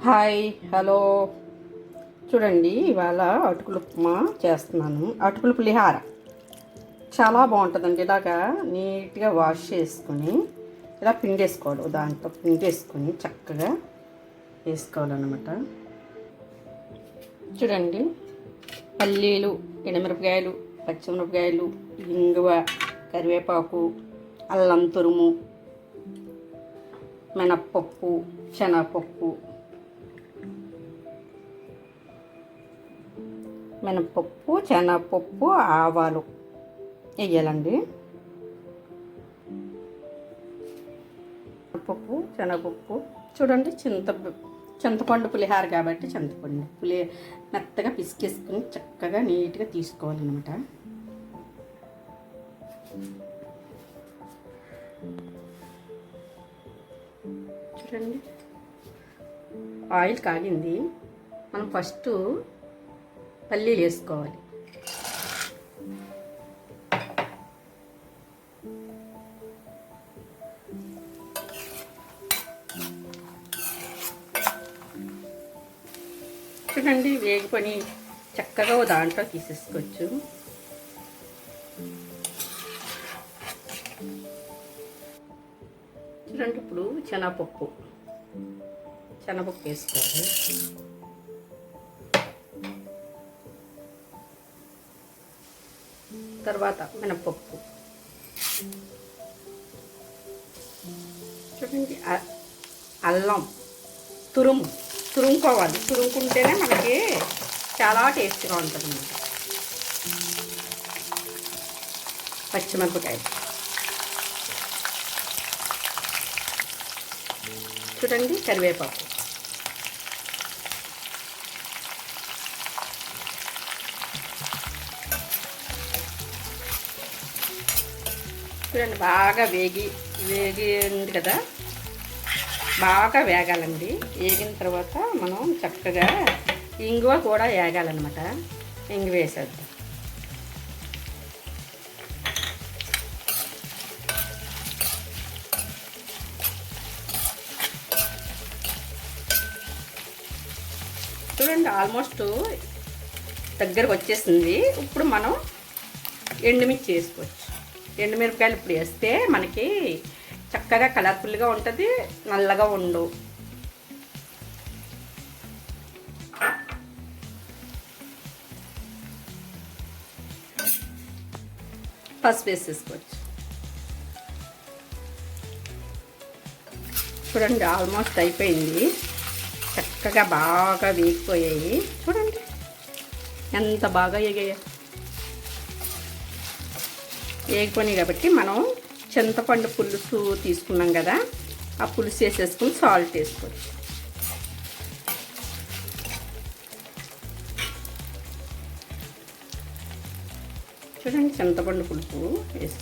Hi hello చూడండి, ఇవాళ అటుకులు ఉప్మా చేస్తున్నాను. అటుకులు పులిహార చాలా బాగుంటుందండి. ఇలాగా నీట్గా వాష్ చేసుకుని ఇలా పిండేసుకోవాలి. దాంట్లో పిండేసుకొని చక్కగా వేసుకోవాలన్నమాట. చూడండి, పల్లీలు, ఎండుమిరపకాయలు, పచ్చిమిరపకాయలు, ఇంగువ, కరివేపాకు, అల్లం తురుము, మినప్పప్పు, శనగపప్పు, శనగపప్పు, ఆవాలు వేయాలండి. పప్పు, శనగపప్పు. చూడండి, చింతపండు పులిహార కాబట్టి చింతపండు మెత్తగా పిసికేసుకుని చక్కగా నీట్గా తీసుకోవాలన్నమాట. చూడండి, ఆయిల్ కాగింది. మనం ఫస్ట్ పల్లీలు వేసుకోవాలి. చూడండి, వేగిపోయి చక్కగా దాంట్లో తీసేసుకోవచ్చు. చూడండి, ఇప్పుడు శనగపప్పు వేసుకోవాలి. తర్వాత మినప్పప్పు. చూడండి, అల్లం తురుముకోవాలి. తురుముకుంటేనే మనకి చాలా టేస్ట్గా ఉంటుంది అన్నమాట. పచ్చిమిరపకాయలు. చూడండి, కరివేపాకు. చూడండి, బాగా వేగింది కదా, బాగా వేగాలండి. వేగిన తర్వాత మనం చక్కగా ఇంగువ కూడా వేగాలన్నమాట. ఇంగువ వేసేద్దాం. చూడండి, ఆల్మోస్ట్ దగ్గరకు వచ్చేసింది. ఇప్పుడు మనం ఎండుమిర్చి వేసుకోవచ్చు. ఎండుమిరపకాయలు ఇప్పుడు వేస్తే మనకి చక్కగా కలర్ఫుల్గా ఉంటుంది, నల్లగా ఉండు. పసుపు వేసేసుకోవచ్చు. చూడండి, ఆల్మోస్ట్ అయిపోయింది. చక్కగా బాగా వేగిపోయాయి. చూడండి ఎంత బాగా వేగాయో. వేగిపోయినాయి కాబట్టి మనం చింతపండు పులుసు తీసుకున్నాం కదా, ఆ పులుసు వేసేసుకుని సాల్ట్ వేసుకోవచ్చు. చూడండి, చింతపండు పులుసు వేసి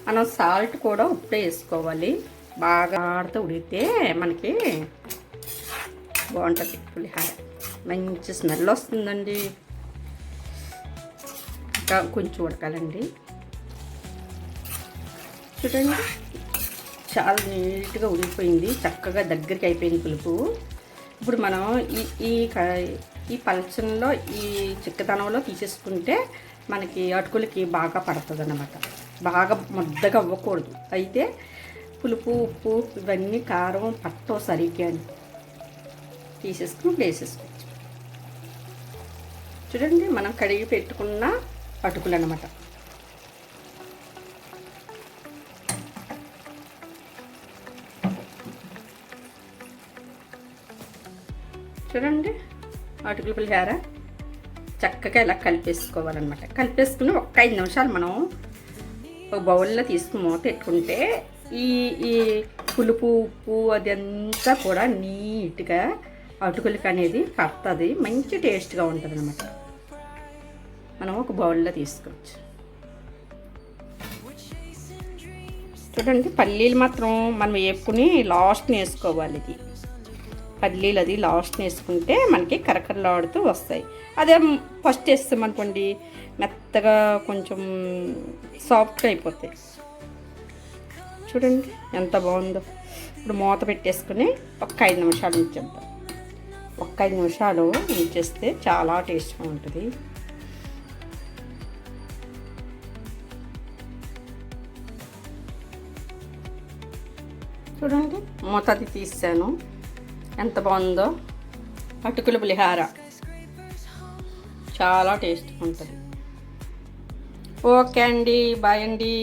మనం సాల్ట్ కూడా ఉప్పుడే వేసుకోవాలి. బాగా ఆడుతూ ఉడికితే మనకి బాగుంటుంది పులిహార. మంచి స్మెల్ వస్తుందండి. ఇంకా కొంచెం ఉడకాలండి. చూడండి, చాలా నీట్గా ఉడికిపోయింది. చక్కగా దగ్గరికి అయిపోయింది పులుపు. ఇప్పుడు మనం ఈ పలచనలో, ఈ చిక్కదనంలో తీసేసుకుంటే మనకి అటుకులకి బాగా పడుతుంది అన్నమాట. బాగా ముద్దగా అవ్వకూడదు. అయితే పులుపు, ఉప్పు ఇవన్నీ కారం పట్టో సరిగ్గా తీసేసుకుని వేసేసుకోవచ్చు. చూడండి, మనం కడిగి పెట్టుకున్న అటుకులు అన్నమాట. చూడండి, అటుకుల పులిహార చక్కగా ఇలా కలిపేసుకోవాలన్నమాట. కలిపేసుకుని ఒక 5 నిమిషాలు మనం ఒక బౌల్లో తీసుకుని మూత పెట్టుకుంటే ఈ పులుపు, ఉప్పు అదంతా కూడా నీట్గా అటుకులకి అనేది పడుతుంది. మంచి టేస్ట్గా ఉంటుంది అన్నమాట. మనం ఒక బౌల్లో తీసుకోవచ్చు. చూడండి, పల్లీలు మాత్రం మనం వేపుకుని లాస్ట్ని వేసుకోవాలి. ఇది పల్లీలు అది లాస్ట్ వేసుకుంటే మనకి కరకరలాడుతూ వస్తాయి. అదే ఫస్ట్ వేస్తామనుకోండి మెత్తగా కొంచెం సాఫ్ట్గా అయిపోతాయి. చూడండి ఎంత బాగుందో. ఇప్పుడు మూత పెట్టేసుకుని ఒక 5 నిమిషాలు ఉంచేద్దాం. ఒక 5 నిమిషాలు ఉంచేస్తే చాలా టేస్ట్గా ఉంటుంది. చూడండి మూత అది తీసాను, ఎంత బాగుందో. అటుకుల పులిహార చాలా టేస్ట్గా ఉంటుంది. ఓకే అండి, బాయ్ అండి.